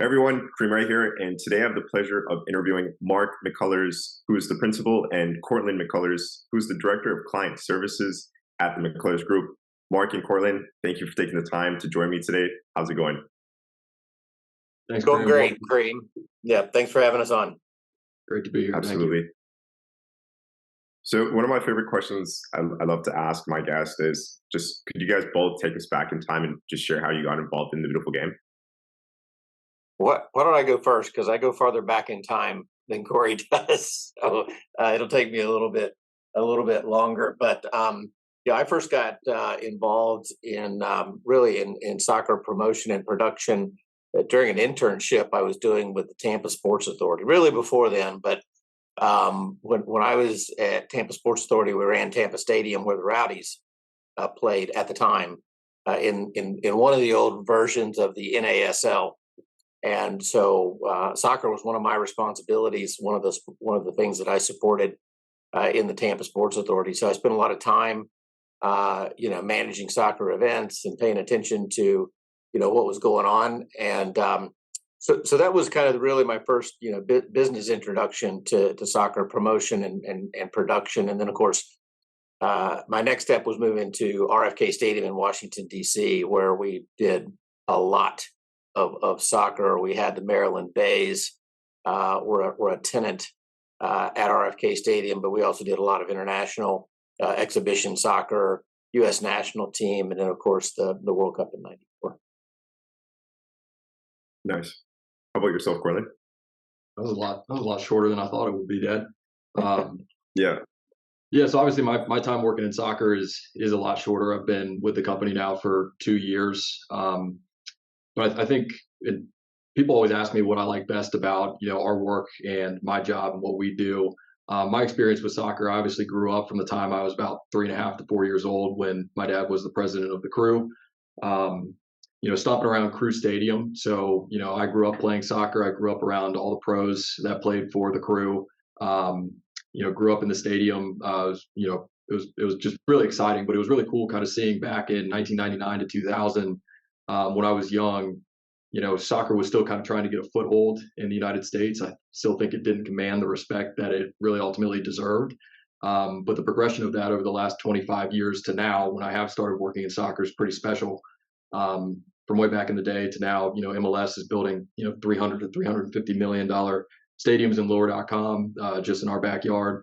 Everyone, Kareem right here, and today I have the pleasure of interviewing Mark McCullers, who is the principal, and Cortland McCullers, who is the director of client services at the McCullers Group. Mark and Cortland, thank you for taking the time to join me today. How's it going? Thanks, Going Kareem. great, Kareem. Yeah, thanks for having us on. Great to be here. Thank you. Absolutely. So one of my favorite questions I love to ask my guests is just, could you guys both take us back in time and just share how you got involved in the beautiful game? Why don't I go first? Because I go farther back in time than Corey does, so it'll take me a little bit longer. But yeah, I first got involved in really in soccer promotion and production during an internship I was doing with the Tampa Sports Authority. Really before then, but when I was at Tampa Sports Authority, we ran Tampa Stadium where the Rowdies played at the time in one of the old versions of the NASL. And so soccer was one of my responsibilities, one of the things that I supported in the Tampa Sports Authority. So I spent a lot of time, managing soccer events and paying attention to, what was going on. And so that was kind of really my first, business introduction to soccer promotion and production. And then, of course, my next step was moving to RFK Stadium in Washington, D.C., where we did a lot of soccer. We had the Maryland Bays were a tenant at RFK Stadium, but we also did a lot of international exhibition soccer, U.S. national team, and then, of course, the World Cup in '94. Nice. How about yourself, Cortland? That was a lot shorter than I thought it would be, Dad. Yeah. Yeah, so obviously my time working in soccer is a lot shorter. I've been with the company now for 2 years. But I think people always ask me what I like best about, our work and my job and what we do. My experience with soccer, I obviously grew up from the time I was about 3.5 to 4 years old when my dad was the president of the Crew. Stomping around Crew Stadium. So, I grew up playing soccer. I grew up around all the pros that played for the Crew. Grew up in the stadium. It was just really exciting, but it was really cool kind of seeing back in 1999 to 2000 when I was young. Soccer was still kind of trying to get a foothold in the United States. I still think it didn't command the respect that it really ultimately deserved. But the progression of that over the last 25 years to now, when I have started working in soccer, is pretty special. From way back in the day to now, MLS is building, $300 to $350 million stadiums in lower.com, just in our backyard.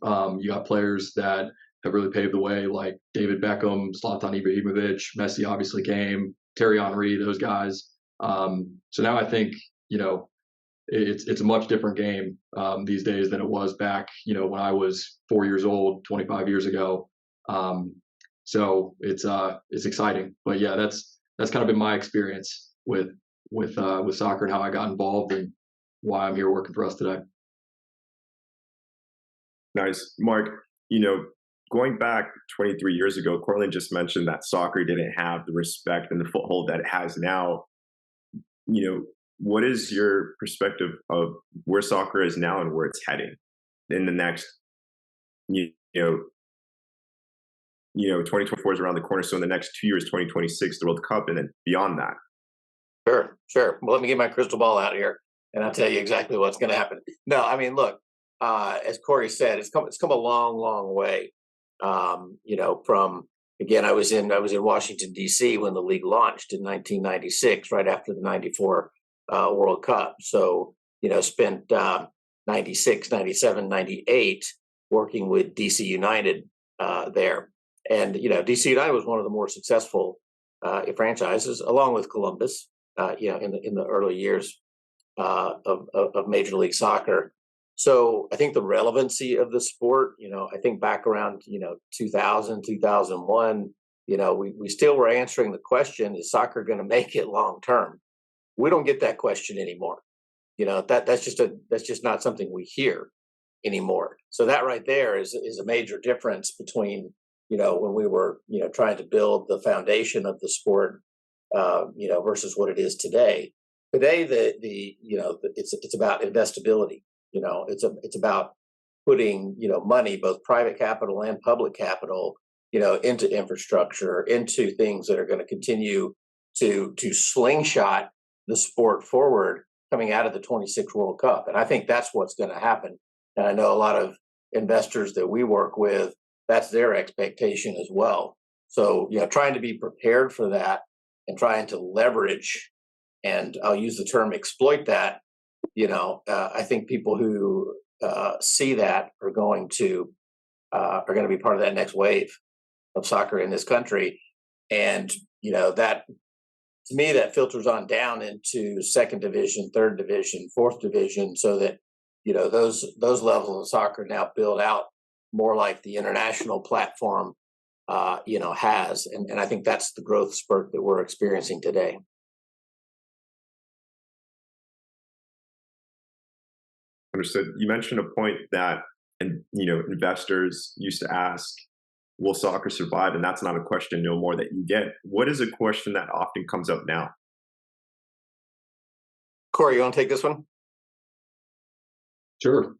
You got players that have really paved the way, like David Beckham, Zlatan Ibrahimovic, Messi obviously came, Thierry Henry, those guys. So now I think, it's a much different game these days than it was back, when I was 4 years old, 25 years ago. So it's exciting, but yeah, that's kind of been my experience with soccer and how I got involved and why I'm here working for us today. Nice. Mark, going back 23 years ago, Cortland just mentioned that soccer didn't have the respect and the foothold that it has now. What is your perspective of where soccer is now and where it's heading in the next, 2024 is around the corner. So in the next 2 years, 2026, the World Cup, and then beyond that. Sure. Well, let me get my crystal ball out here, and I'll tell you exactly what's going to happen. No, I mean, look, as Corey said, it's come a long way. From again, I was in Washington D.C. when the league launched in 1996, right after the '94 World Cup. So spent 96, 97, 98 working with DC United there. And, DC United was one of the more successful franchises, along with Columbus, in the early years of Major League Soccer. So I think the relevancy of the sport, I think back around, 2000, 2001, we still were answering the question, is soccer going to make it long term? We don't get that question anymore. That's just not something we hear anymore. So that right there is a major difference between, when we were, trying to build the foundation of the sport, versus what it is today. Today, it's about investability. It's about putting, money, both private capital and public capital, into infrastructure, into things that are going to continue to slingshot, the sport forward coming out of the 26 World Cup. And I think that's what's going to happen. And I know a lot of investors that we work with, that's their expectation as well. So, trying to be prepared for that and trying to leverage, and I'll use the term exploit that, I think people who see that are going to be part of that next wave of soccer in this country. And, that, to me, that filters on down into second division, third division, fourth division, so that, those levels of soccer now build out more like the international platform, has. And I think that's the growth spurt that we're experiencing today. Understood. You mentioned a point that, and investors used to ask, "Will soccer survive?" And that's not a question no more that you get. What is a question that often comes up now? Corey, you want to take this one? Sure.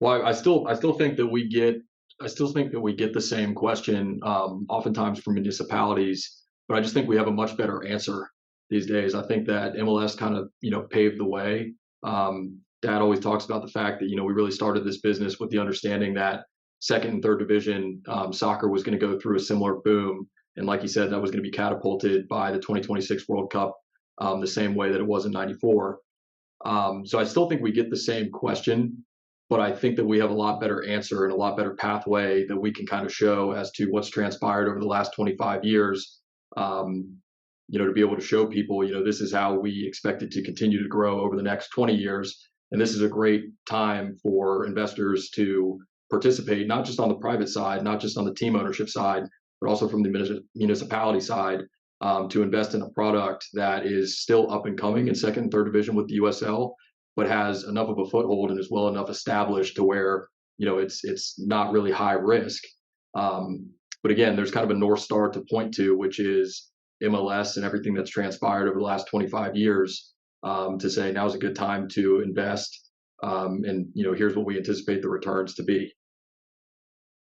Well, I still think that we get the same question oftentimes from municipalities, but I just think we have a much better answer these days. I think that MLS kind of paved the way. Dad always talks about the fact that we really started this business with the understanding that second and third division soccer was going to go through a similar boom, and like he said, that was going to be catapulted by the 2026 World Cup, the same way that it was in '94. So I still think we get the same question, but I think that we have a lot better answer and a lot better pathway that we can kind of show as to what's transpired over the last 25 years. To be able to show people, this is how we expect it to continue to grow over the next 20 years. And this is a great time for investors to participate, not just on the private side, not just on the team ownership side, but also from the municipality side, to invest in a product that is still up and coming in second and third division with the USL, but has enough of a foothold and is well enough established to where it's not really high risk. But again, there's kind of a North Star to point to, which is MLS and everything that's transpired over the last 25 years, to say now's a good time to invest, and here's what we anticipate the returns to be.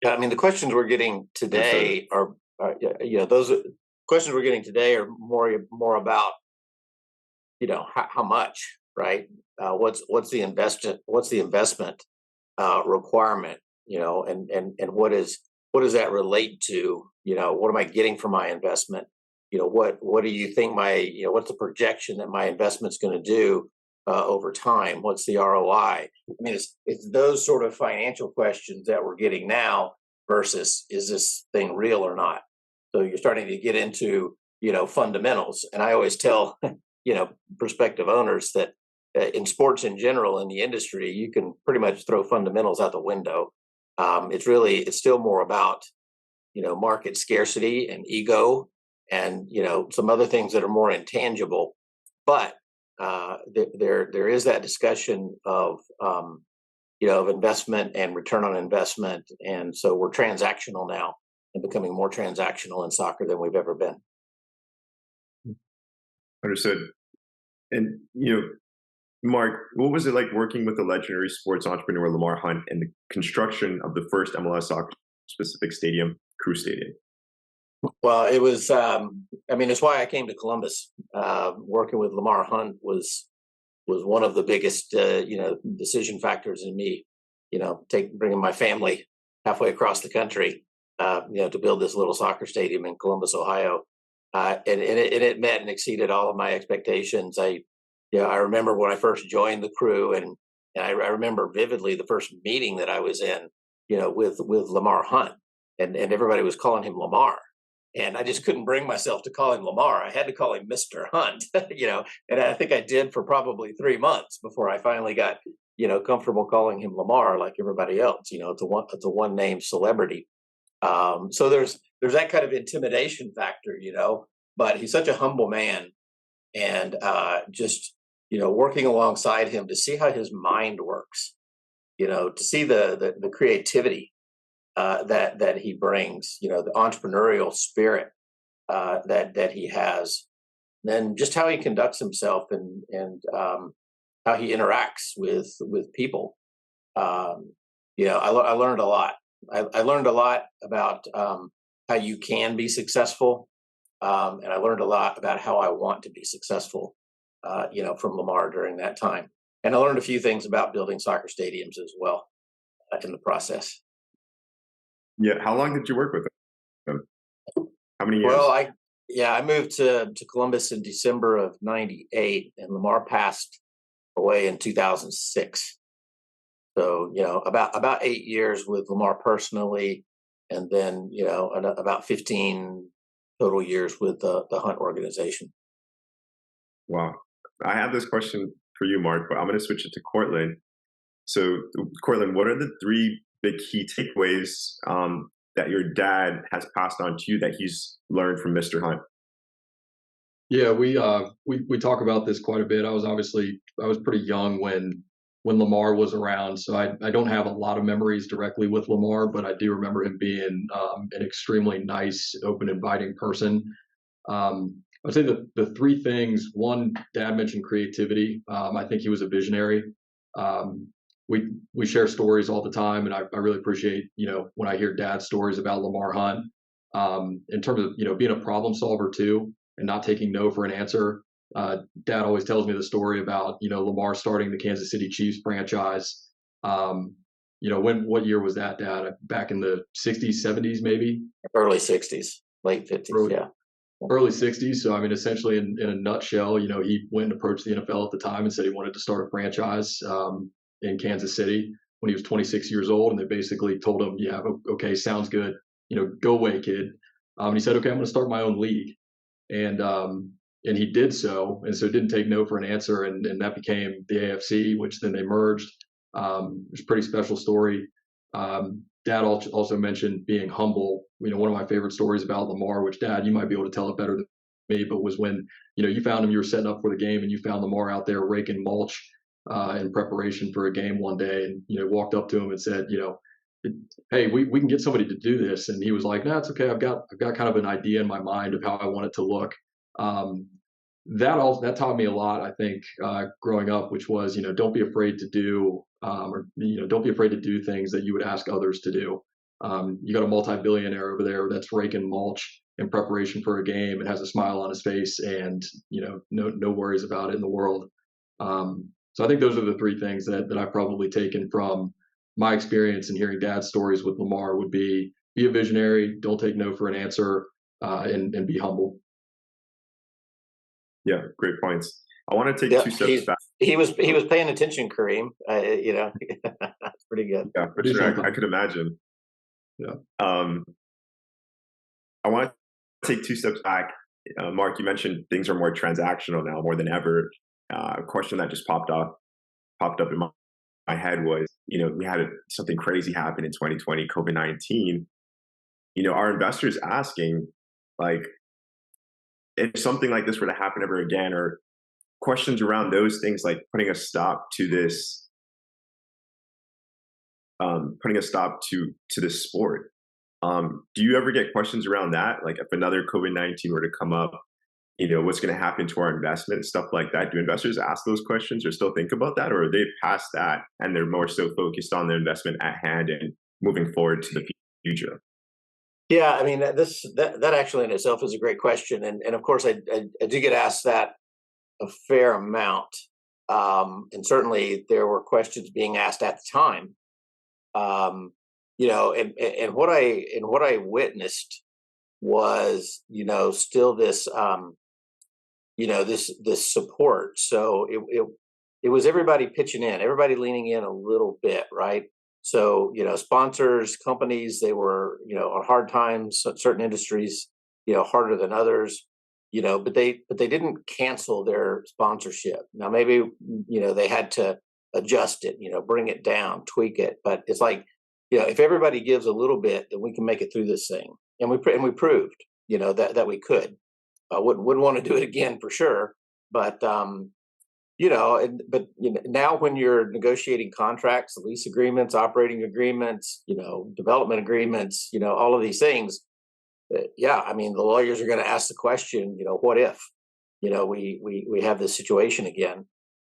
Yeah, I mean, the questions we're getting today are those questions we're getting today are more about how much, right? What's the investment requirement, and what does that relate to? What am I getting for my investment? What do you think what's the projection that my investment's going to do over time? What's the ROI? I mean, it's those sort of financial questions that we're getting now versus, is this thing real or not? So you're starting to get into fundamentals, and I always tell prospective owners that in sports in general, in the industry, you can pretty much throw fundamentals out the window. It's still more about market scarcity and ego, and some other things that are more intangible. But there is that discussion of of investment and return on investment, and so we're transactional now and becoming more transactional in soccer than we've ever been. Understood. And Mark, what was it like working with the legendary sports entrepreneur Lamar Hunt in the construction of the first MLS soccer specific stadium, Crew Stadium? Well, it was. It's why I came to Columbus. Working with Lamar Hunt was one of the biggest, decision factors in me. Bringing my family halfway across the country, to build this little soccer stadium in Columbus, Ohio, and it met and exceeded all of my expectations. I remember when I first joined the Crew, and I remember vividly the first meeting that I was in, with Lamar Hunt, and everybody was calling him Lamar. And I just couldn't bring myself to call him Lamar. I had to call him Mr. Hunt, and I think I did for probably 3 months before I finally got, comfortable calling him Lamar like everybody else. It's a one name celebrity. So there's that kind of intimidation factor, but he's such a humble man, and just, working alongside him to see how his mind works, to see the creativity that he brings, the entrepreneurial spirit that he has, then just how he conducts himself, and how he interacts with people. I learned a lot. I learned a lot about how you can be successful, and I learned a lot about how I want to be successful. from Lamar during that time. And I learned a few things about building soccer stadiums as well in the process. Yeah. How long did you work with them? How many Well, years? I moved to Columbus in December of '98, and Lamar passed away in 2006. So about 8 years with Lamar personally, and then about 15 total years with the Hunt organization. Wow. I have this question for you, Mark, but I'm going to switch it to Cortland. So, Cortland, what are the three big key takeaways that your dad has passed on to you that he's learned from Mr. Hunt? Yeah, we talk about this quite a bit. I was pretty young when Lamar was around, so I don't have a lot of memories directly with Lamar, but I do remember him being an extremely nice, open, inviting person. I'd say the three things. One, Dad mentioned creativity. I think he was a visionary. Um, we share stories all the time, and I really appreciate when I hear Dad's stories about Lamar Hunt. In terms of being a problem solver too, and not taking no for an answer. Dad always tells me the story about Lamar starting the Kansas City Chiefs franchise. What year was that, Dad? Back in the '60s, '70s, maybe Early '60s, late '50s, early yeah. early '60s. So I mean, essentially, in a nutshell, he went and approached the NFL at the time and said he wanted to start a franchise in Kansas City when he was 26 years old, and they basically told him, "Yeah, okay, sounds good. Go away, kid." And he said, "Okay, I'm going to start my own league." And and he did so, and so didn't take no for an answer, and that became the AFC, which then they merged. It was a pretty special story. Dad also mentioned being humble. One of my favorite stories about Lamar, which Dad, you might be able to tell it better than me, but was when you found him, you were setting up for the game, and you found Lamar out there raking mulch in preparation for a game one day, and walked up to him and said, "Hey, we can get somebody to do this." And he was like, "No, it's okay. I've got kind of an idea in my mind of how I want it to look." Um, that taught me a lot, I think, growing up, which was don't be afraid to do or don't be afraid to do things that you would ask others to do. You got a multi-billionaire over there that's raking mulch in preparation for a game and has a smile on his face, and no worries about it in the world. So I think those are the three things that I've probably taken from my experience and hearing Dad's stories with Lamar would be a visionary, don't take no for an answer, and be humble. Yeah, great points. I want to take Yeah, two steps back. he was paying attention, Kareem. That's pretty good. Yeah, for I do sure. I sometimes. could imagine. Yeah. Um, I want to take two steps back. Mark, you mentioned things are more transactional now, more than ever. A question that just popped up in my head was, we had something crazy happen in 2020, COVID-19. Our investors asking, like, if something like this were to happen ever again, or questions around those things, like putting a stop to this, putting a stop to this sport. Do you ever get questions around that? Like, if another COVID-19 were to come up, what's going to happen to our investment, stuff like that? Do investors ask those questions or still think about that, or are they past that and they're more so focused on their investment at hand and moving forward to the future? Yeah, I mean that actually in itself is a great question, and of course I do get asked that a fair amount, and certainly there were questions being asked at the time. And what I witnessed was still this this support. So it was everybody pitching in, everybody leaning in a little bit, right? So sponsors, companies, they were on hard times. Certain industries, harder than others. But they didn't cancel their sponsorship. Now maybe they had to adjust it, bring it down, tweak it. But it's like if everybody gives a little bit, then we can make it through this thing. And we proved that we could. I wouldn't want to do it again for sure. But now when you're negotiating contracts, lease agreements, operating agreements, development agreements, all of these things, yeah, I mean, the lawyers are going to ask the question, what if, we have this situation again?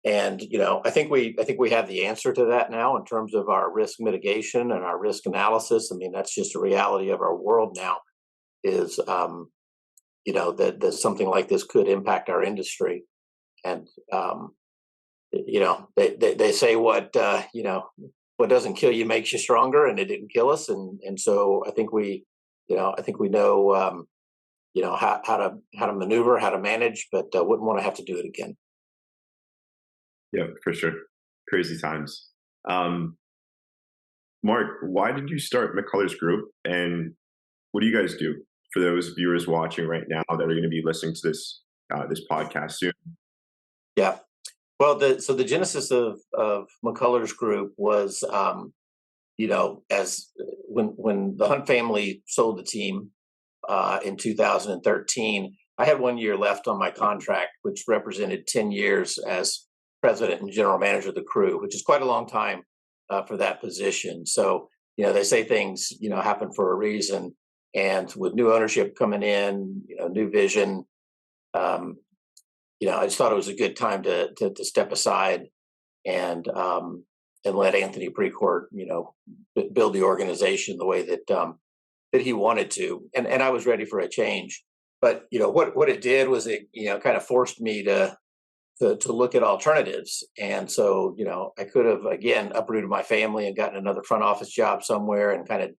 And I think we have the answer to that now in terms of our risk mitigation and our risk analysis. I mean, that's just a reality of our world now. Is that something like this could impact our industry. And they say what what doesn't kill you makes you stronger, and it didn't kill us. And so I think we know how to maneuver, how to manage, but wouldn't want to have to do it again. Yeah, for sure. Crazy times. Mark, why did you start McCullers Group, and what do you guys do for those viewers watching right now that are going to be listening to this podcast soon? Yeah. Well, the genesis of McCullers Group was, as when the Hunt family sold the team in 2013, I had 1 year left on my contract, which represented 10 years as president and general manager of the crew, which is quite a long time for that position. So, they say things, happen for a reason. And with new ownership coming in, new vision, I just thought it was a good time to step aside and let Anthony Precourt, build the organization the way that he wanted to, and I was ready for a change. But what it did was it kind of forced me to look at alternatives, and so I could have again uprooted my family and gotten another front office job somewhere and kind of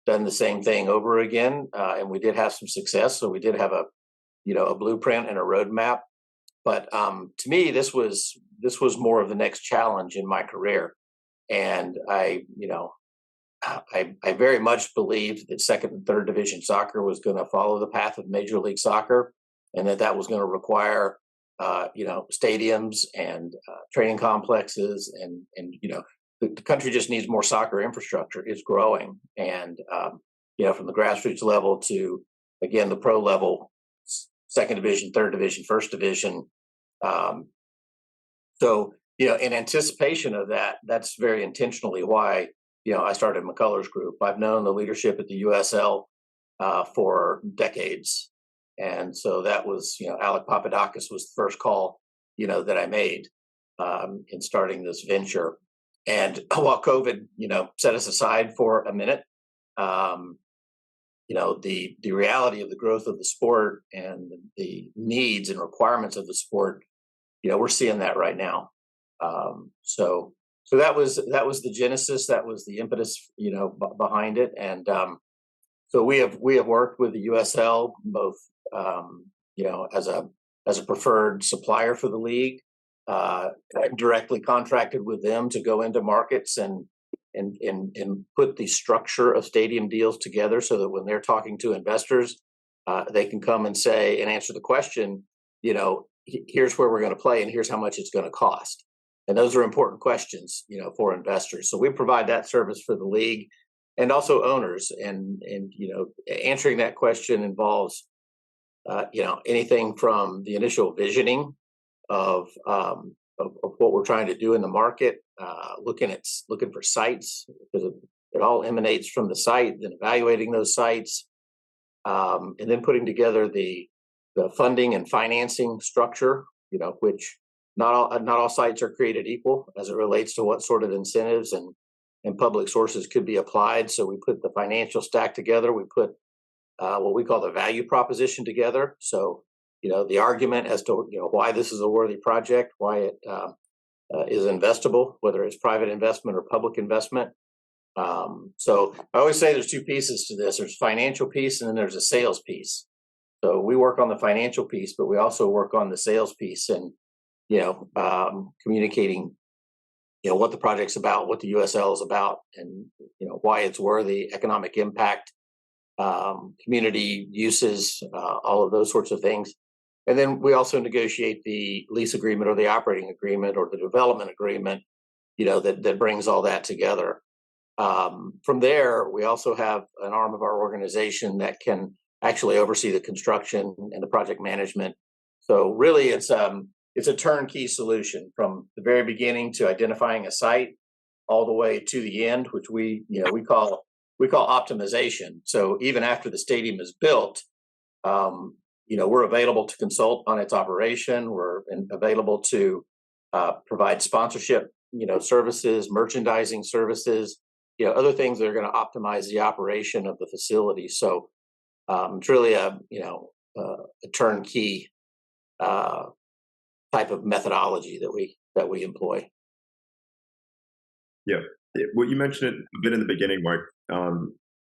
done the same thing over again. And we did have some success, so we did have a blueprint and a roadmap. But to me, this was more of the next challenge in my career, and I very much believed that second and third division soccer was going to follow the path of Major League Soccer, and that was going to require stadiums and training complexes, and the country just needs more soccer infrastructure. It's growing, and from the grassroots level to again the pro level, second division, third division, first division. So in anticipation of that, that's very intentionally why I started McCullers Group. I've known the leadership at the USL for decades, and so that was Alec Papadakis was the first call that I made in starting this venture. And while COVID set us aside for a minute, the reality of the growth of the sport and the needs and requirements of the sport, we're seeing that right now. So that was the genesis, that was the impetus, behind it. And so we have worked with the USL both, as a preferred supplier for the league, directly contracted with them to go into markets and put the structure of stadium deals together so that when they're talking to investors, they can come and say and answer the question, here's where we're going to play and here's how much it's going to cost. And those are important questions, for investors. So we provide that service for the league and also owners. And answering that question involves, anything from the initial visioning of what we're trying to do in the market, looking for sites, because it all emanates from the site, then evaluating those sites, and then putting together the funding and financing structure, which not all sites are created equal as it relates to what sort of incentives and public sources could be applied. So we put the financial stack together. We put what we call the value proposition together. So the argument as to why this is a worthy project, why it is investable, whether it's private investment or public investment. So I always say there's two pieces to this. There's financial piece and then there's a sales piece. So we work on the financial piece, but we also work on the sales piece and communicating what the project's about, what the USL is about, and why it's worthy, economic impact, community uses, all of those sorts of things. And then we also negotiate the lease agreement or the operating agreement or the development agreement, that brings all that together. From there, we also have an arm of our organization that can actually oversee the construction and the project management. So really, it's a turnkey solution from the very beginning to identifying a site all the way to the end, which we call optimization. So even after the stadium is built, we're available to consult on its operation. We're available to provide sponsorship, services, merchandising services, other things that are going to optimize the operation of the facility. So it's really a turnkey type type of methodology that we employ. Yeah. What you mentioned a bit in the beginning, Mark,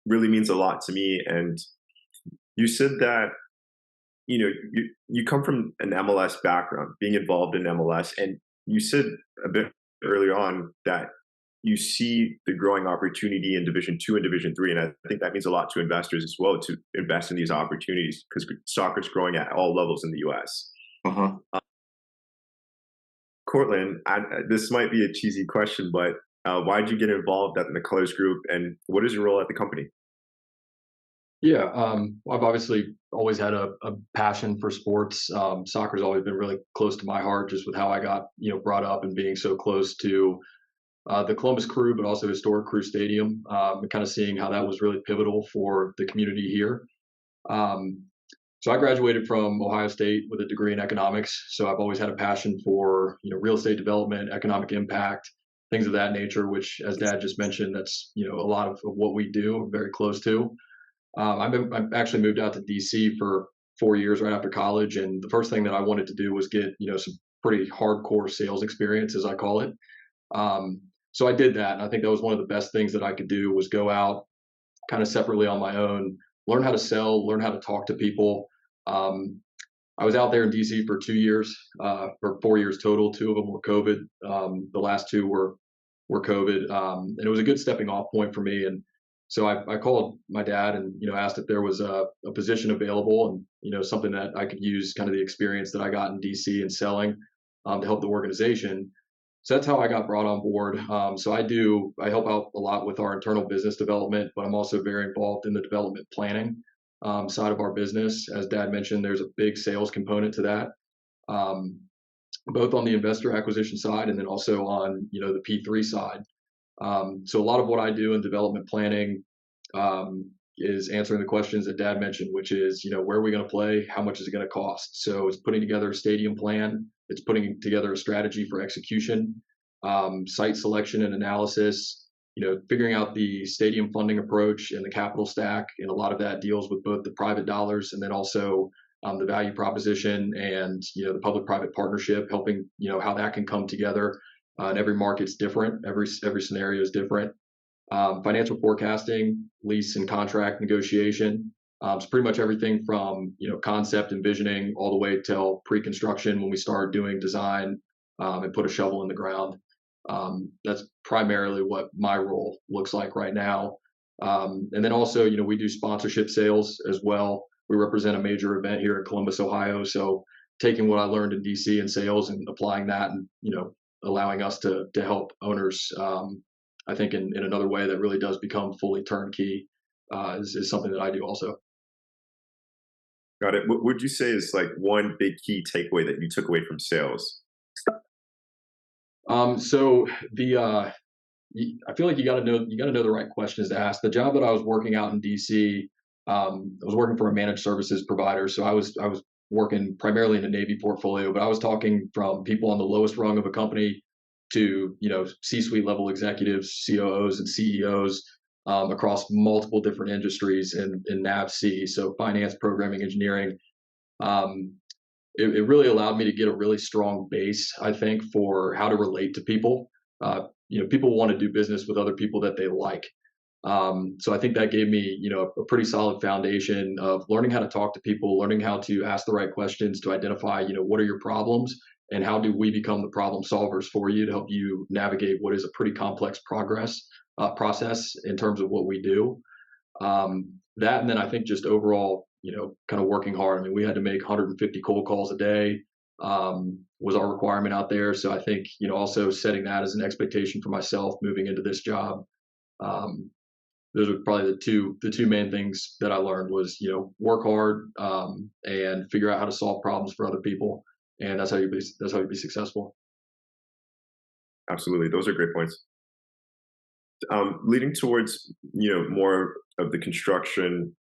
really means a lot to me. And you said that, you come from an MLS background, being involved in MLS, and you said a bit earlier on that you see the growing opportunity in Division Two and Division Three, and I think that means a lot to investors as well to invest in these opportunities because soccer is growing at all levels in the U.S. Uh-huh. Cortland, this might be a cheesy question, but why did you get involved at the McCullers Group, and what is your role at the company? Yeah, I've obviously always had a passion for sports. Soccer's always been really close to my heart, just with how I got brought up and being so close to the Columbus Crew, but also historic Crew Stadium, and kind of seeing how that was really pivotal for the community here. Um, so I graduated from Ohio State with a degree in economics. So I've always had a passion for real estate development, economic impact, things of that nature. Which, as Dad just mentioned, that's a lot of what we do. Very close to. I've actually moved out to DC for 4 years right after college, and the first thing that I wanted to do was get some pretty hardcore sales experience, as I call it. So I did that, and I think that was one of the best things that I could do was go out kind of separately on my own, learn how to sell, learn how to talk to people. I was out there in DC for 2 years, or 4 years total. Two of them were COVID. The last two were COVID, and it was a good stepping off point for me. And so I called my dad and asked if there was a position available and something that I could use kind of the experience that I got in DC and selling to help the organization. So that's how I got brought on board. So I help out a lot with our internal business development, but I'm also very involved in the development planning side of our business. As Dad mentioned, there's a big sales component to that, both on the investor acquisition side and then also on the P3 side. So a lot of what I do in development planning is answering the questions that Dad mentioned, which is, where are we going to play? How much is it going to cost? So it's putting together a stadium plan. It's putting together a strategy for execution, site selection and analysis, figuring out the stadium funding approach and the capital stack. And a lot of that deals with both the private dollars and then also the value proposition and, the public-private partnership, helping, how that can come together. And every market's different. Every scenario is different. Financial forecasting, lease and contract negotiation. It's pretty much everything from concept envisioning all the way till pre-construction when we start doing design and put a shovel in the ground. That's primarily what my role looks like right now. And then also, we do sponsorship sales as well. We represent a major event here in Columbus, Ohio. So taking what I learned in DC in sales and applying that and allowing us to help owners, I think in another way that really does become fully turnkey is something that I do also. Got it. What would you say is like one big key takeaway that you took away from sales? So I feel like you got to know the right questions to ask. The job that I was working out in DC, I was working for a managed services provider. So I was working primarily in the Navy portfolio, but I was talking from people on the lowest rung of a company to C-suite level executives, COOs, and CEOs across multiple different industries in NAVC, so finance, programming, engineering. It really allowed me to get a really strong base, I think, for how to relate to people. People want to do business with other people that they like. So I think that gave me, a pretty solid foundation of learning how to talk to people, learning how to ask the right questions to identify, what are your problems and how do we become the problem solvers for you to help you navigate what is a pretty complex process in terms of what we do. That, and then I think just overall, kind of working hard. I mean, we had to make 150 cold calls a day, was our requirement out there. So I think, also setting that as an expectation for myself moving into this job. Those are probably the two main things that I learned was, work hard, and figure out how to solve problems for other people. And that's how you be successful. Absolutely. Those are great points. Leading towards, more of the construction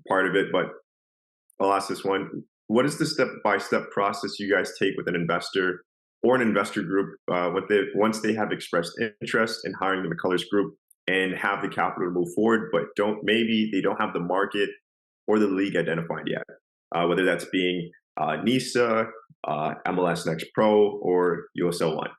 part of it, but I'll ask this one. What is the step-by-step process you guys take with an investor or an investor group once they have expressed interest in hiring the McCullers Group and have the capital to move forward, but maybe they don't have the market or the league identified yet, whether that's being NISA, MLS Next Pro, or USL One?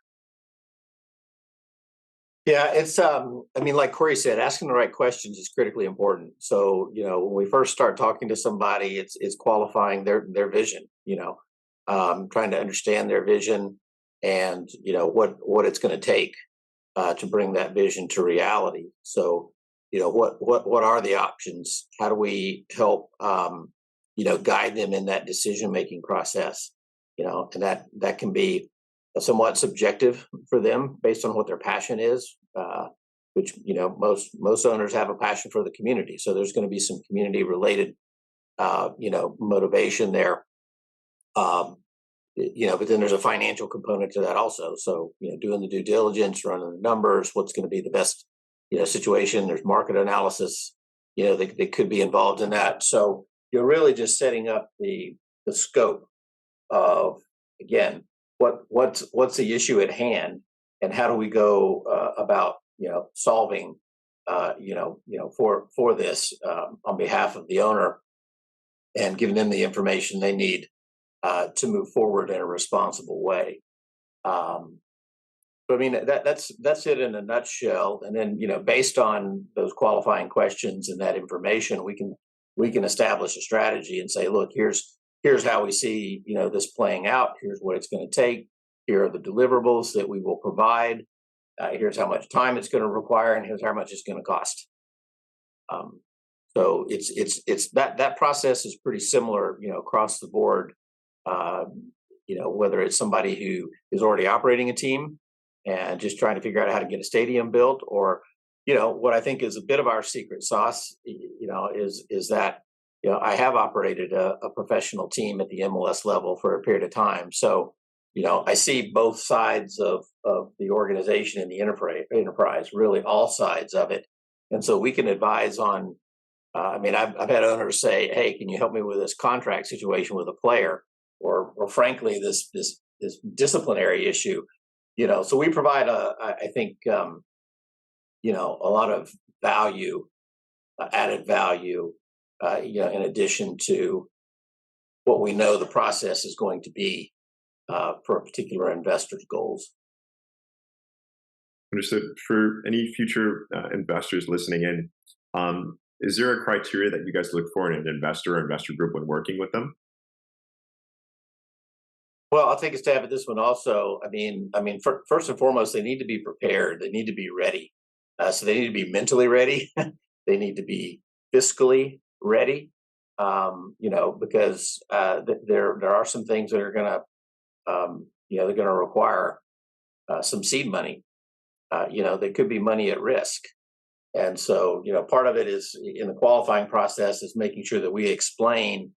Yeah, it's I mean, like Corey said, asking the right questions is critically important. So, when we first start talking to somebody, it's qualifying their vision, trying to understand their vision and, what it's going to take to bring that vision to reality. So, what are the options? How do we help guide them in that decision making process? And that can be somewhat subjective for them based on what their passion is. Which most owners have a passion for the community, so there's going to be some community related motivation there. But then there's a financial component to that also. So doing the due diligence, running the numbers, what's going to be the best situation. There's market analysis. They could be involved in that. So you're really just setting up the scope of, again, what's the issue at hand, and how do we go about solving for this on behalf of the owner, and giving them the information they need to move forward in a responsible way. But I mean, that's it in a nutshell. And then based on those qualifying questions and that information, we can establish a strategy and say, look, here's how we see this playing out. Here's what it's going to take. Here are the deliverables that we will provide. Here's how much time it's going to require, and here's how much it's going to cost. So it's that process is pretty similar, across the board. Whether it's somebody who is already operating a team and just trying to figure out how to get a stadium built, or what I think is a bit of our secret sauce, is that I have operated a professional team at the MLS level for a period of time, so. I see both sides of the organization and the enterprise, really all sides of it. And so we can advise on, I've had owners say, hey, can you help me with this contract situation with a player, or frankly, this disciplinary issue, so we provide I think, a lot of value, added value, in addition to what we know the process is going to be. For a particular investor's goals. Understood. For any future investors listening in, is there a criteria that you guys look for in an investor or investor group when working with them? Well, I'll take a stab at this one also. First and foremost, they need to be prepared. They need to be ready. So they need to be mentally ready. They need to be fiscally ready. Because there are some things that are going to they're going to require some seed money. There could be money at risk. And so, part of it is in the qualifying process is making sure that we explain,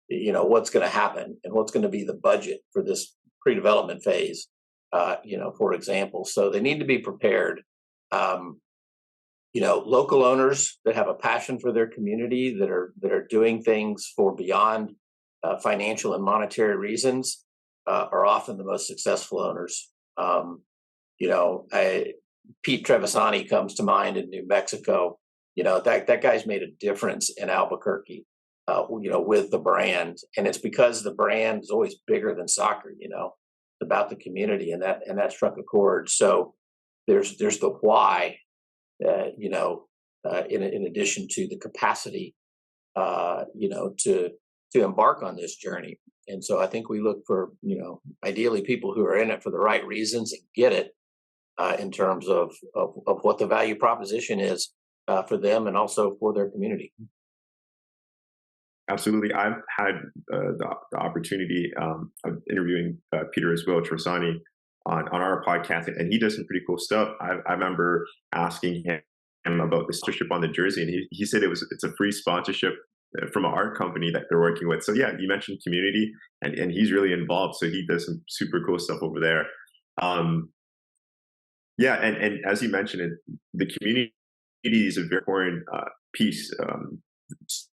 what's going to happen and what's going to be the budget for this pre-development phase, for example. So they need to be prepared. Local owners that have a passion for their community, that are doing things for beyond financial and monetary reasons, are often the most successful owners. Pete Trevisani comes to mind in New Mexico. That guy's made a difference in Albuquerque, with the brand, and it's because the brand is always bigger than soccer. It's about the community, and that struck a chord. So there's the why, in addition to the capacity, to embark on this journey. And so I think we look for, ideally people who are in it for the right reasons and get it, in terms of what the value proposition is for them and also for their community. Absolutely. I've had the opportunity of interviewing Peter as well, Trasani, on our podcast, and he does some pretty cool stuff. I remember asking him about the sponsorship on the jersey, and he said it's a free sponsorship from an art company that they're working with. So yeah, you mentioned community, and he's really involved. So he does some super cool stuff over there. Yeah, and as you mentioned, the community is a very important piece.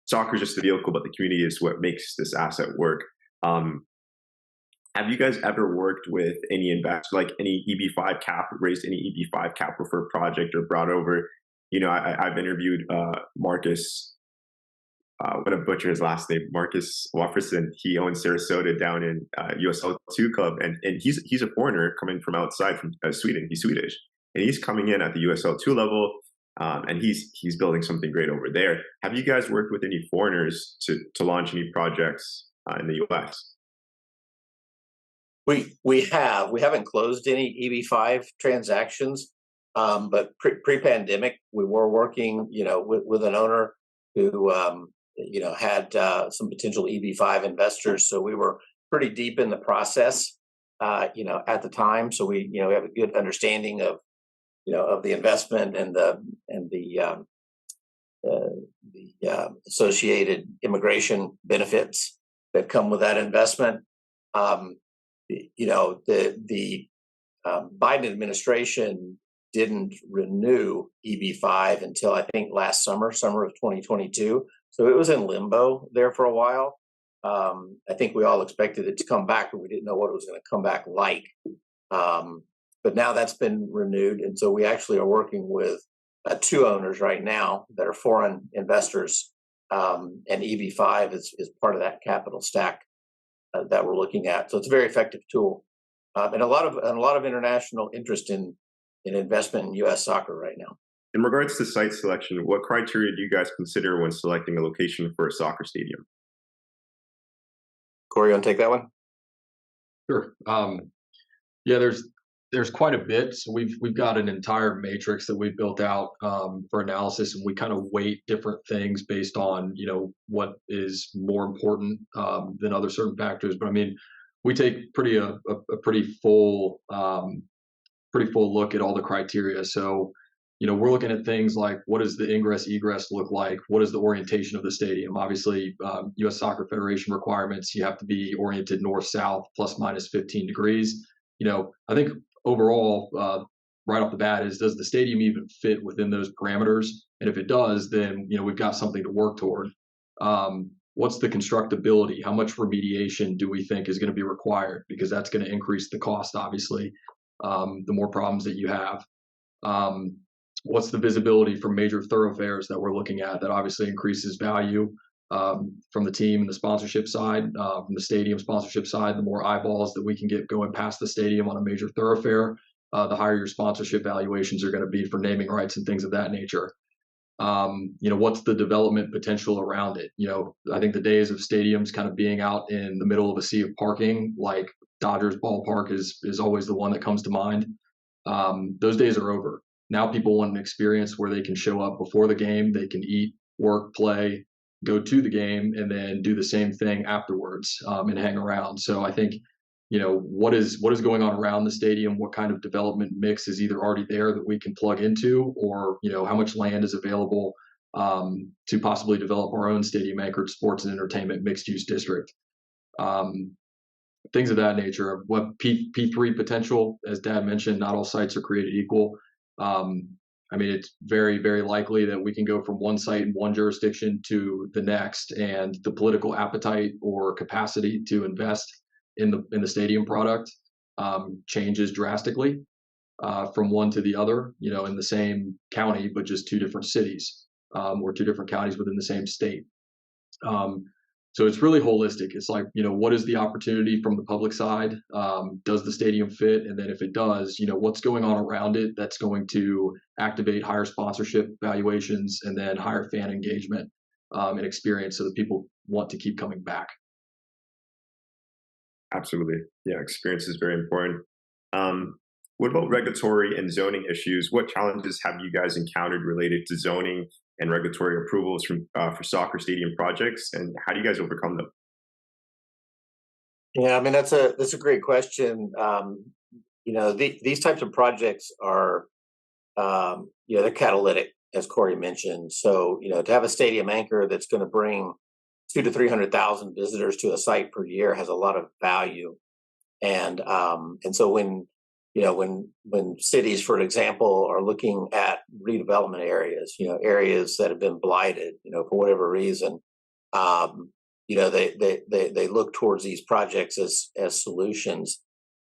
Soccer is just the vehicle, but the community is what makes this asset work. Have you guys ever worked with any investor, like any EB5 cap, raised any EB5 capital for a project, or brought over? I've interviewed Marcus I'm going to butcher his last name, Marcus Wafferson. He owns Sarasota down in USL 2 club, and he's a foreigner coming from outside from Sweden. He's Swedish, and he's coming in at the USL 2 level, and he's building something great over there. Have you guys worked with any foreigners to launch any projects in the US? We haven't closed any EB5 transactions, but pre-pandemic we were working, with an owner who had some potential EB5 investors. So we were pretty deep in the process, at the time. So we have a good understanding of the investment and the associated immigration benefits that come with that investment. The Biden administration didn't renew EB5 until I think last summer of 2022. So it was in limbo there for a while. I think we all expected it to come back, but we didn't know what it was going to come back like. But now that's been renewed. And so we actually are working with 2 owners right now that are foreign investors. And EB5 is part of that capital stack that we're looking at. So it's a very effective tool. And a lot of international interest in investment in U.S. soccer right now. In regards to site selection, what criteria do you guys consider when selecting a location for a soccer stadium? Corey, you want to take that one? Sure. Yeah, there's quite a bit. So we've got an entire matrix that we've built out for analysis, and we kind of weight different things based on what is more important than other certain factors. But I mean, we take a pretty full look at all the criteria. So we're looking at things like, what does the ingress egress look like? What is the orientation of the stadium? Obviously, U.S. Soccer Federation requirements, you have to be oriented north-south plus minus 15 degrees. I think overall, right off the bat does the stadium even fit within those parameters? And if it does, then, we've got something to work toward. What's the constructability? How much remediation do we think is going to be required? Because that's going to increase the cost, obviously, the more problems that you have. What's the visibility from major thoroughfares that we're looking at? That obviously increases value from the team and the sponsorship side, from the stadium sponsorship side. The more eyeballs that we can get going past the stadium on a major thoroughfare, the higher your sponsorship valuations are going to be for naming rights and things of that nature. What's the development potential around it? I think the days of stadiums kind of being out in the middle of a sea of parking, like Dodgers ballpark is always the one that comes to mind. Those days are over. Now people want an experience where they can show up before the game, they can eat, work, play, go to the game, and then do the same thing afterwards and hang around. So I think, what is going on around the stadium? What kind of development mix is either already there that we can plug into, or how much land is available to possibly develop our own stadium-anchored sports and entertainment mixed-use district. Things of that nature. What P3 potential, as Dad mentioned, not all sites are created equal. It's very, very likely that we can go from one site in one jurisdiction to the next, and the political appetite or capacity to invest in the stadium product changes drastically from one to the other, in the same county, but just 2 different cities or 2 different counties within the same state. So it's really holistic. It's like, what is the opportunity from the public side? Does the stadium fit? And then if it does, what's going on around it that's going to activate higher sponsorship valuations and then higher fan engagement and experience so that people want to keep coming back. Absolutely. Yeah, experience is very important. What about regulatory and zoning issues? What challenges have you guys encountered related to zoning and regulatory approvals for soccer stadium projects, and how do you guys overcome them? Yeah, that's a great question. These types of projects are, they're catalytic, as Corey mentioned. So, to have a stadium anchor that's going to bring 200,000 to 300,000 visitors to a site per year has a lot of value, and so when cities, for example, are looking at redevelopment areas, areas that have been blighted, for whatever reason, they look towards these projects as solutions.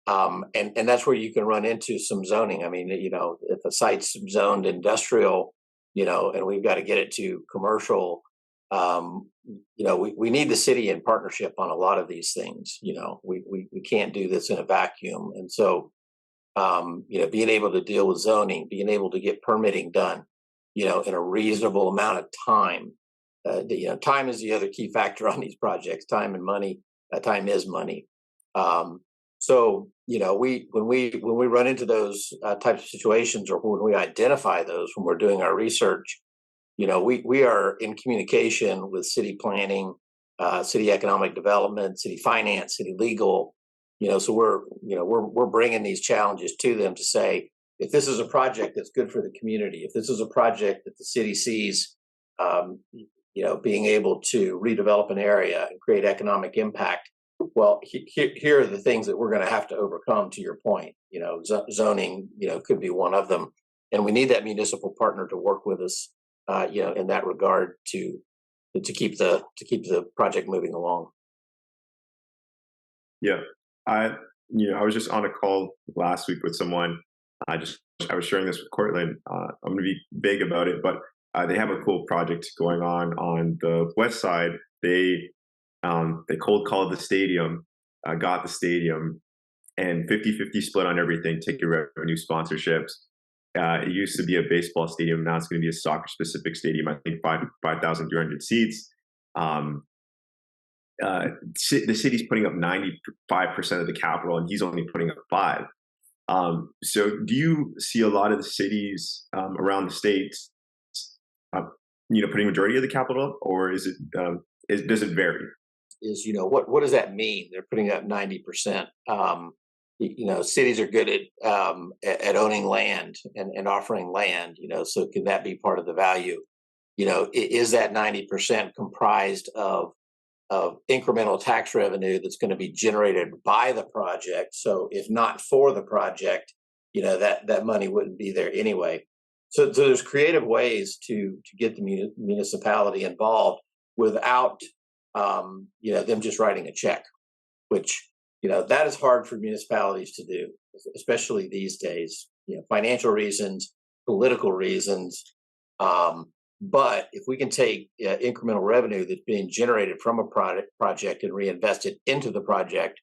And that's where you can run into some zoning. If a site's zoned industrial, and we've got to get it to commercial, we need the city in partnership on a lot of these things. We can't do this in a vacuum. And so, being able to deal with zoning, being able to get permitting done, in a reasonable amount of time. Time is the other key factor on these projects. Time and money. Time is money. So, when we run into those types of situations, or when we identify those when we're doing our research, we are in communication with city planning, city economic development, city finance, city legal. So we're bringing these challenges to them to say, if this is a project that's good for the community, if this is a project that the city sees, being able to redevelop an area and create economic impact, well, here are the things that we're going to have to overcome. To your point, zoning, could be one of them, and we need that municipal partner to work with us, in that regard to keep the project moving along. Yeah, I was just on a call last week with someone. I was sharing this with Cortland. I'm going to be vague about it, but they have a cool project going on the west side. They cold called the stadium, got the stadium, and 50-50 split on everything, ticket revenue, sponsorships. It used to be a baseball stadium. Now it's going to be a soccer-specific stadium. I think 5,300 seats. The city's putting up 95% of the capital, and he's only putting up 5%. So do you see a lot of the cities around the states, putting majority of the capital up, or is it does it vary? What does that mean? They're putting up 90%. Cities are good at owning land and offering land. So can that be part of the value? Is that 90% comprised of incremental tax revenue that's going to be generated by the project? So if not for the project, that money wouldn't be there anyway. So there's creative ways to get the municipality involved without them just writing a check, which that is hard for municipalities to do, especially these days. Financial reasons, political reasons. But if we can take incremental revenue that's being generated from a project and reinvest it into the project,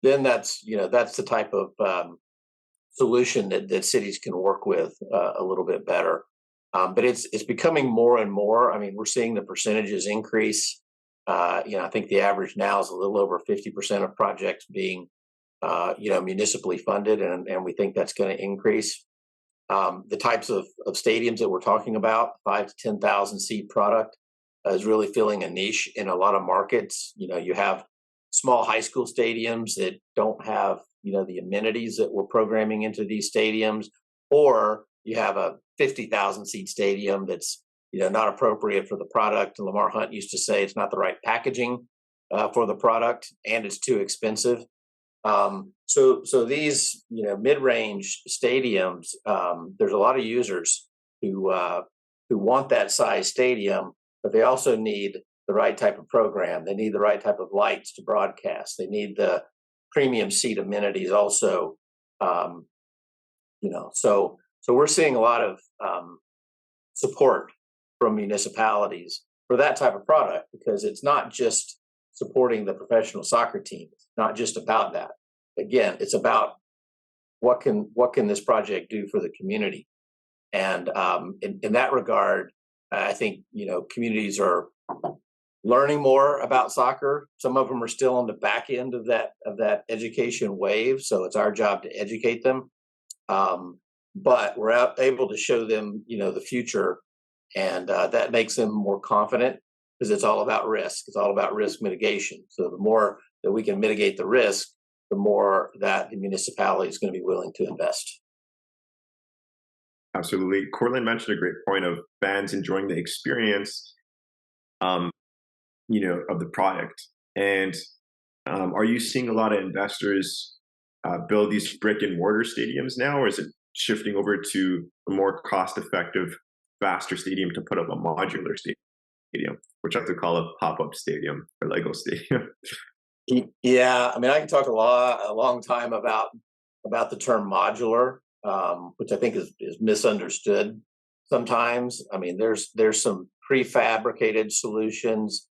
then that's the type of solution that cities can work with a little bit better. But it's becoming more and more. I mean, we're seeing the percentages increase. I think the average now is a little over 50% of projects being municipally funded, and we think that's going to increase. The types of stadiums that we're talking about, 5,000 to 10,000 seat product, is really filling a niche in a lot of markets. You have small high school stadiums that don't have the amenities that we're programming into these stadiums, or you have a 50,000 seat stadium that's not appropriate for the product. And Lamar Hunt used to say it's not the right packaging for the product, and it's too expensive. So these mid-range stadiums, there's a lot of users who want that size stadium, but they also need the right type of program. They need the right type of lights to broadcast. They need the premium seat amenities also. So we're seeing a lot of support from municipalities for that type of product, because it's not just supporting the professional soccer team. It's not just about that. Again, it's about what can this project do for the community. And in that regard, I think communities are learning more about soccer. Some of them are still on the back end of that education wave, so it's our job to educate them. But we're able to show them the future, and that makes them more confident, because it's all about risk. It's all about risk mitigation. So the more that we can mitigate the risk, the more that the municipality is going to be willing to invest. Absolutely. Cortland mentioned a great point of fans enjoying the experience, of the product. And are you seeing a lot of investors build these brick and mortar stadiums now, or is it shifting over to a more cost-effective, faster stadium to put up a modular stadium, which I have to call a pop-up stadium or Lego stadium? Yeah, I mean, I can talk a long time about the term modular, which I think is misunderstood sometimes. I mean, there's some prefabricated solutions,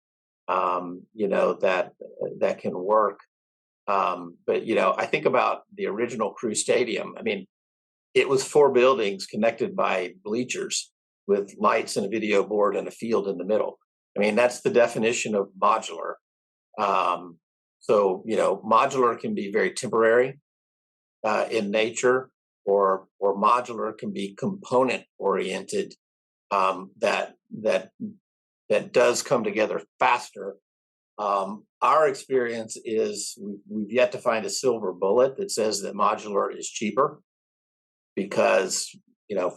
that can work. But I think about the original Crew Stadium. I mean, it was 4 buildings connected by bleachers with lights and a video board and a field in the middle. I mean, that's the definition of modular. Modular can be very temporary in nature, or modular can be component oriented. That does come together faster. Our experience is we've yet to find a silver bullet that says that modular is cheaper, because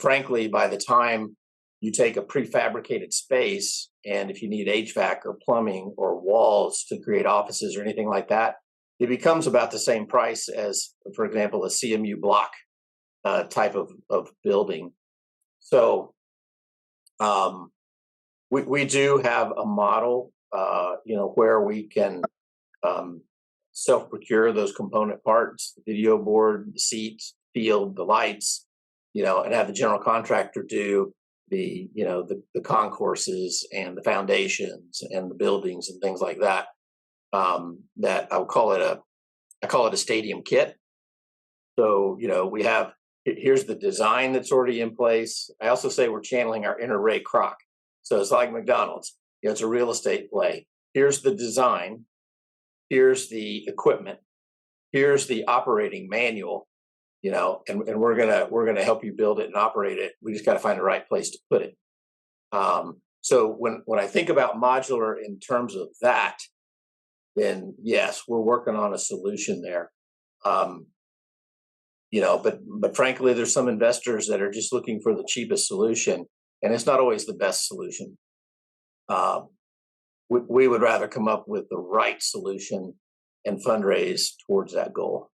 frankly, by the time you take a prefabricated space, and if you need HVAC or plumbing or walls to create offices or anything like that, it becomes about the same price as, for example, a CMU block type of building. So we do have a model, where we can self-procure those component parts: the video board, the seats, field, the lights, and have the general contractor do the concourses and the foundations and the buildings and things like that. That I call it a stadium kit. So here's the design that's already in place. I also say we're channeling our inner Ray Kroc. So it's like McDonald's. It's a real estate play. Here's the design. Here's the equipment. Here's the operating manual. And we're gonna help you build it and operate it. We just got to find the right place to put it. So when I think about modular in terms of that, then yes, we're working on a solution there. But frankly, there's some investors that are just looking for the cheapest solution, and it's not always the best solution. We would rather come up with the right solution and fundraise towards that goal.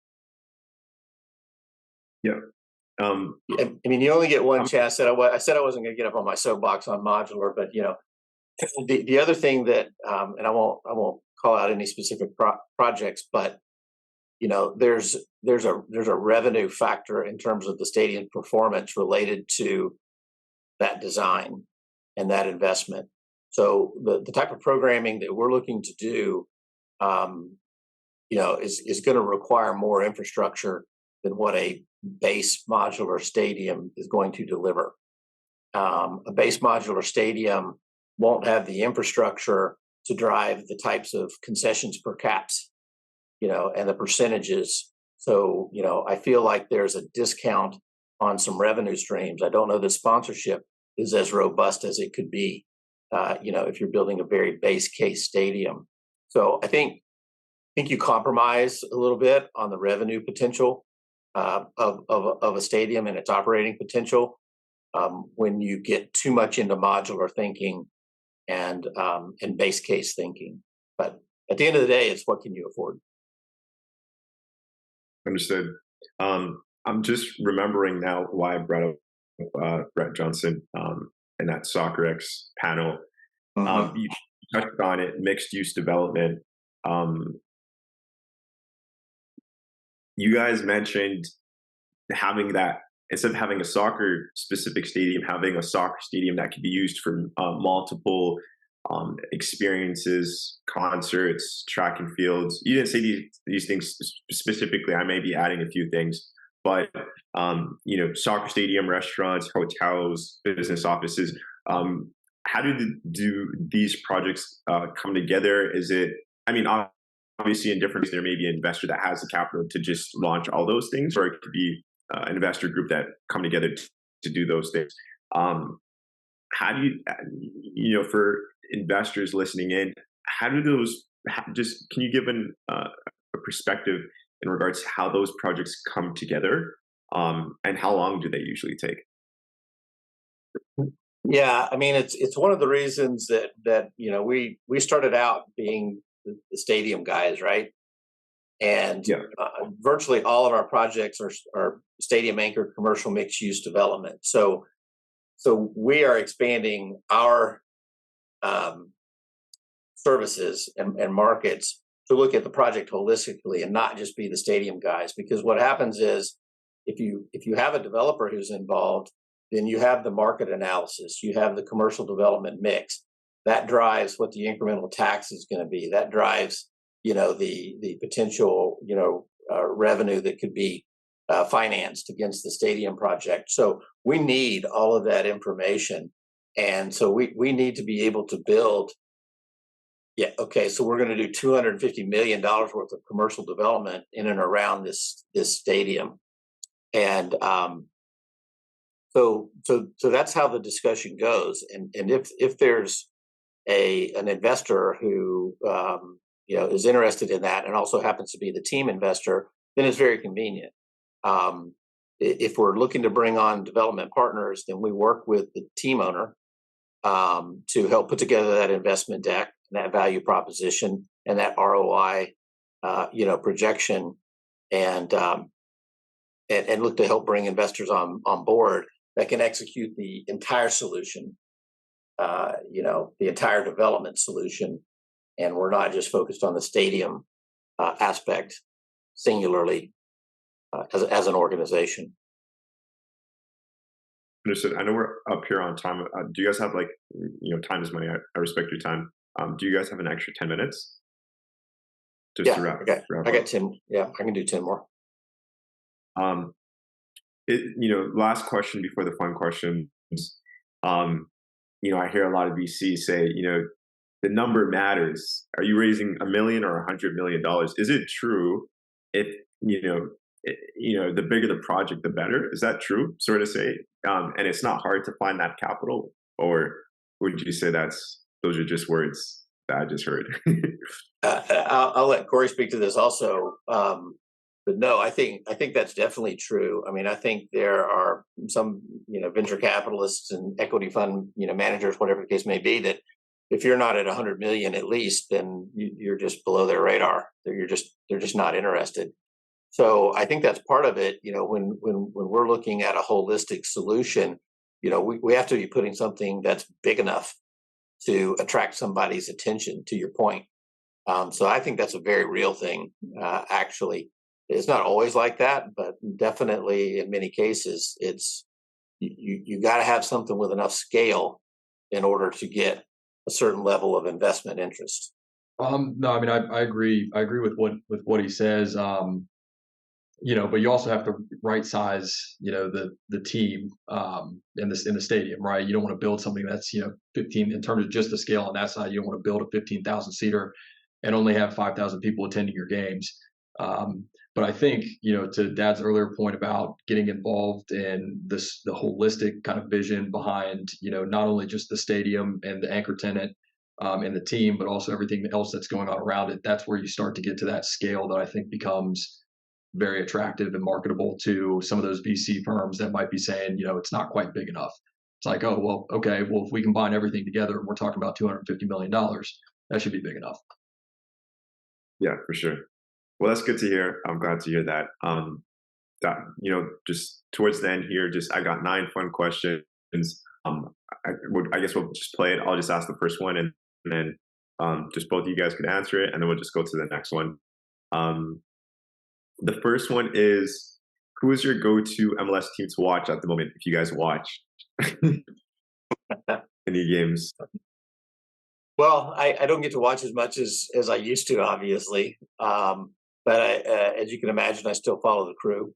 Yeah. I mean, you only get one chance. I said I wasn't going to get up on my soapbox on modular, but the other thing that, and I won't call out any specific projects, but there's a revenue factor in terms of the stadium performance related to that design and that investment. So the type of programming that we're looking to do, is going to require more infrastructure than what a base modular stadium is going to deliver. A base modular stadium won't have the infrastructure to drive the types of concessions per caps, and the percentages. So, I feel like there's a discount on some revenue streams. I don't know that sponsorship is as robust as it could be, if you're building a very base case stadium. So I think you compromise a little bit on the revenue potential of a stadium and its operating potential when you get too much into modular thinking and base case thinking. But at the end of the day, it's what can you afford? Understood. I'm just remembering now why I brought up Brett Johnson in that SoccerX panel. Mm-hmm. You touched on it, mixed use development. You guys mentioned having that, instead of having a soccer specific stadium, having a soccer stadium that could be used for multiple experiences, concerts, track and fields. You didn't say these things specifically. I may be adding a few things, but soccer stadium, restaurants, hotels, business offices. How do these projects come together? Is it? I mean, obviously, in different ways, there may be an investor that has the capital to just launch all those things, or it could be an investor group that come together to do those things. How do you, for investors listening in, how do those, can you give a perspective in regards to how those projects come together, and how long do they usually take? Yeah, I mean, it's one of the reasons that we started out being the stadium guys, right? And virtually all of our projects are stadium anchored commercial mixed use development. So we are expanding our services and markets to look at the project holistically and not just be the stadium guys. Because what happens is if you have a developer who's involved, then you have the market analysis, you have the commercial development mix. That drives what the incremental tax is going to be. That drives, the potential, revenue that could be financed against the stadium project. So we need all of that information, and so we need to be able to build. Yeah. Okay. So we're going to do $250 million worth of commercial development in and around this stadium, and so that's how the discussion goes. And if there's an investor who is interested in that and also happens to be the team investor, then it's very convenient. If we're looking to bring on development partners, then we work with the team owner to help put together that investment deck and that value proposition and that ROI, projection, and look to help bring investors on board that can execute the entire solution, the entire development solution, and we're not just focused on the stadium aspect singularly as an organization. Understood. I know we're up here on time. Do you guys have time is money. I respect your time. Do you guys have an extra 10 minutes? Just Yeah, to wrap I got up. 10. Yeah, I can do 10 more. Um, last question before the fun questions. I hear a lot of VCs say, the number matters. Are you raising $1 million or $100 million? Is it true? If the bigger the project, the better. Is that true? Sort of say, and it's not hard to find that capital, or would you say those are just words that I just heard? I'll let Corey speak to this also. But no, I think that's definitely true. I mean, I think there are some, venture capitalists and equity fund, managers, whatever the case may be, that if you're not at 100 million at least, then you're just below their radar. They're just not interested. So I think that's part of it. When we're looking at a holistic solution, we have to be putting something that's big enough to attract somebody's attention. To your point, so I think that's a very real thing. Actually, it's not always like that, but definitely in many cases, it's you got to have something with enough scale in order to get a certain level of investment interest. No, I mean, I agree. I agree with what he says. But you also have to right size, the team in the stadium, right? You don't want to build something that's 15 in terms of just the scale on that side. You don't want to build a 15,000 seater and only have 5,000 people attending your games. But I think to Dad's earlier point about getting involved in the holistic kind of vision behind not only just the stadium and the anchor tenant and the team, but also everything else that's going on around it. That's where you start to get to that scale that I think becomes very attractive and marketable to some of those VC firms that might be saying, it's not quite big enough. It's like, oh, well, okay, well, if we combine everything together and we're talking about $250 million, that should be big enough. Yeah, for sure. Well, that's good to hear. I'm glad to hear that. Just towards the end here, I got 9 fun questions. I guess we'll just play it. I'll just ask the first one, and then just both of you guys can answer it, and then we'll just go to the next one. The first one is, who is your go-to MLS team to watch at the moment, if you guys watch any games? Well, I don't get to watch as much as I used to, obviously. But as you can imagine, I still follow the Crew.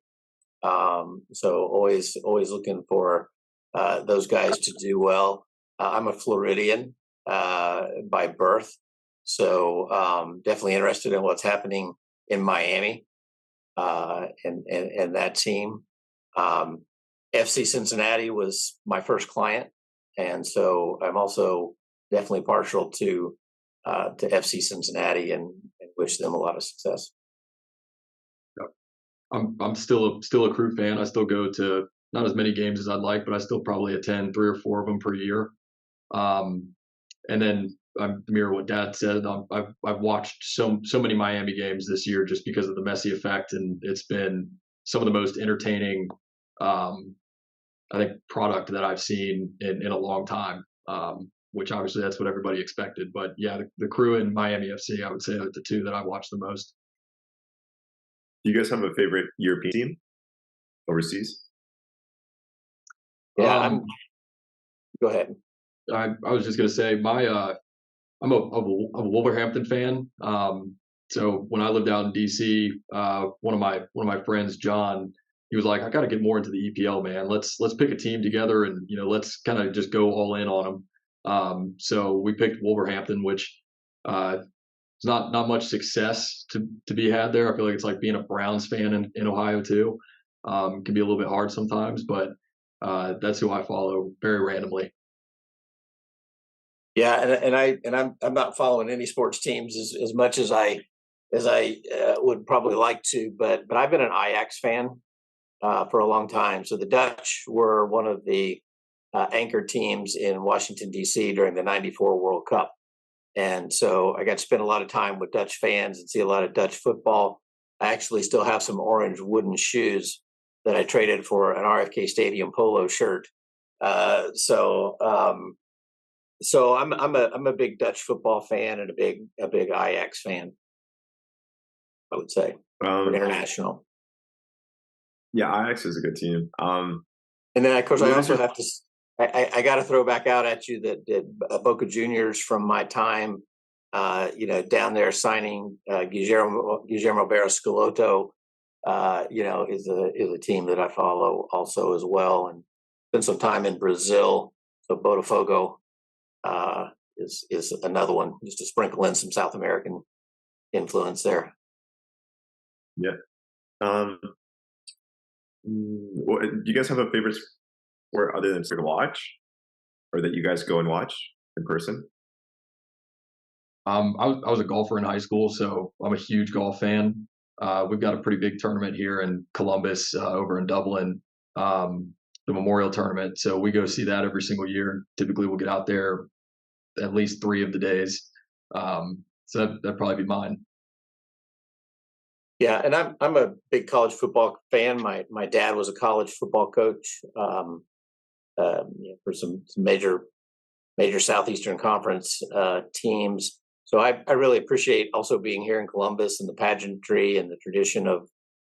So always looking for those guys to do well. I'm a Floridian by birth, so definitely interested in what's happening in Miami and that team. FC Cincinnati was my first client, and so I'm also definitely partial to FC Cincinnati and wish them a lot of success. I'm still a Crew fan. I still go to not as many games as I'd like, but I still probably attend 3 or 4 of them per year. And then I mirror what Dad said. I've watched so many Miami games this year just because of the Messi effect, and it's been some of the most entertaining, I think, product that I've seen in a long time. Which obviously that's what everybody expected. But yeah, the Crew and Miami FC, I would say, are the 2 that I watch the most. Do you guys have a favorite European team overseas? Yeah, Um, go ahead. I was just gonna say I'm a Wolverhampton fan. So when I lived out in DC, one of my friends, John, he was like, "I got to get more into the EPL, man. Let's pick a team together, and let's kind of just go all in on them." So we picked Wolverhampton, which it's not much success to be had there. I feel like it's like being a Browns fan in Ohio too. Can be a little bit hard sometimes, but that's who I follow very randomly. Yeah, I'm not following any sports teams as much as I would probably like to, but I've been an Ajax fan for a long time. So the Dutch were one of the anchor teams in Washington D.C. during the '94 World Cup, and so I got to spend a lot of time with Dutch fans and see a lot of Dutch football. I actually still have some orange wooden shoes that I traded for an RFK Stadium polo shirt. Uh, so um, so I'm a big Dutch football fan and a big Ajax fan, I would say, for Um, international. yeah, Ajax is a good team. And then of course I What is also your have to I got to throw back out at you that Boca Juniors from my time, down there signing Guillermo Barros Schelotto, is a team that I follow also as well, and spent some time in Brazil. So Botafogo is another one, just to sprinkle in some South American influence there. yeah? Do you guys have a favorite sport other than to watch, or that you guys go and watch in person? I was a golfer in high school, so I'm a huge golf fan. We've got a pretty big tournament here in Columbus, over in Dublin, the Memorial Tournament. So we go see that every single year. Typically, we'll get out there at least 3 of the days. So that'd probably be mine. Yeah, and I'm a big college football fan. My dad was a college football coach, for some major Southeastern Conference teams. So I really appreciate also being here in Columbus and the pageantry and the tradition of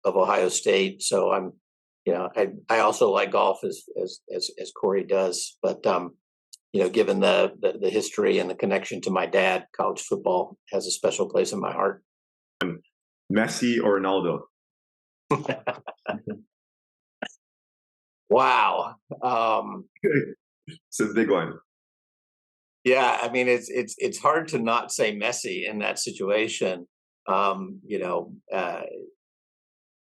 Ohio State. So I also like golf as Corey does, but given the history and the connection to my dad, college football has a special place in my heart. Messi or Ronaldo? Wow. It's a big one. Yeah, I mean it's hard to not say Messi in that situation. Um, you know, uh,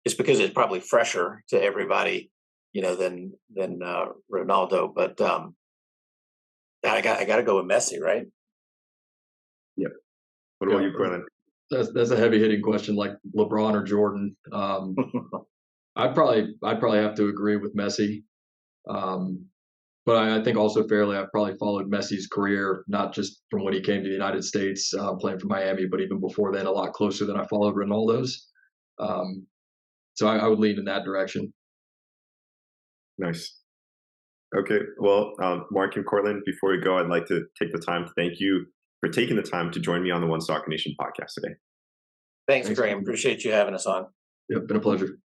just because it's probably fresher to everybody, than Ronaldo. But I got to go with Messi, right? Yep. What about Yeah, you, Corlin? that's a heavy hitting question, like LeBron or Jordan. I'd probably have to agree with Messi. Um, but I think also fairly, I've probably followed Messi's career, not just from when he came to the United States, playing for Miami, but even before then, a lot closer than I followed Ronaldo's. Um, so I would lean in that direction. Nice. Okay. Well, Mark and Cortland, before we go, I'd like to take the time to thank you for taking the time to join me on the One Soccer Nation podcast today. Thanks, Thanks. Graham. Appreciate you having us on. Yeah, been a pleasure.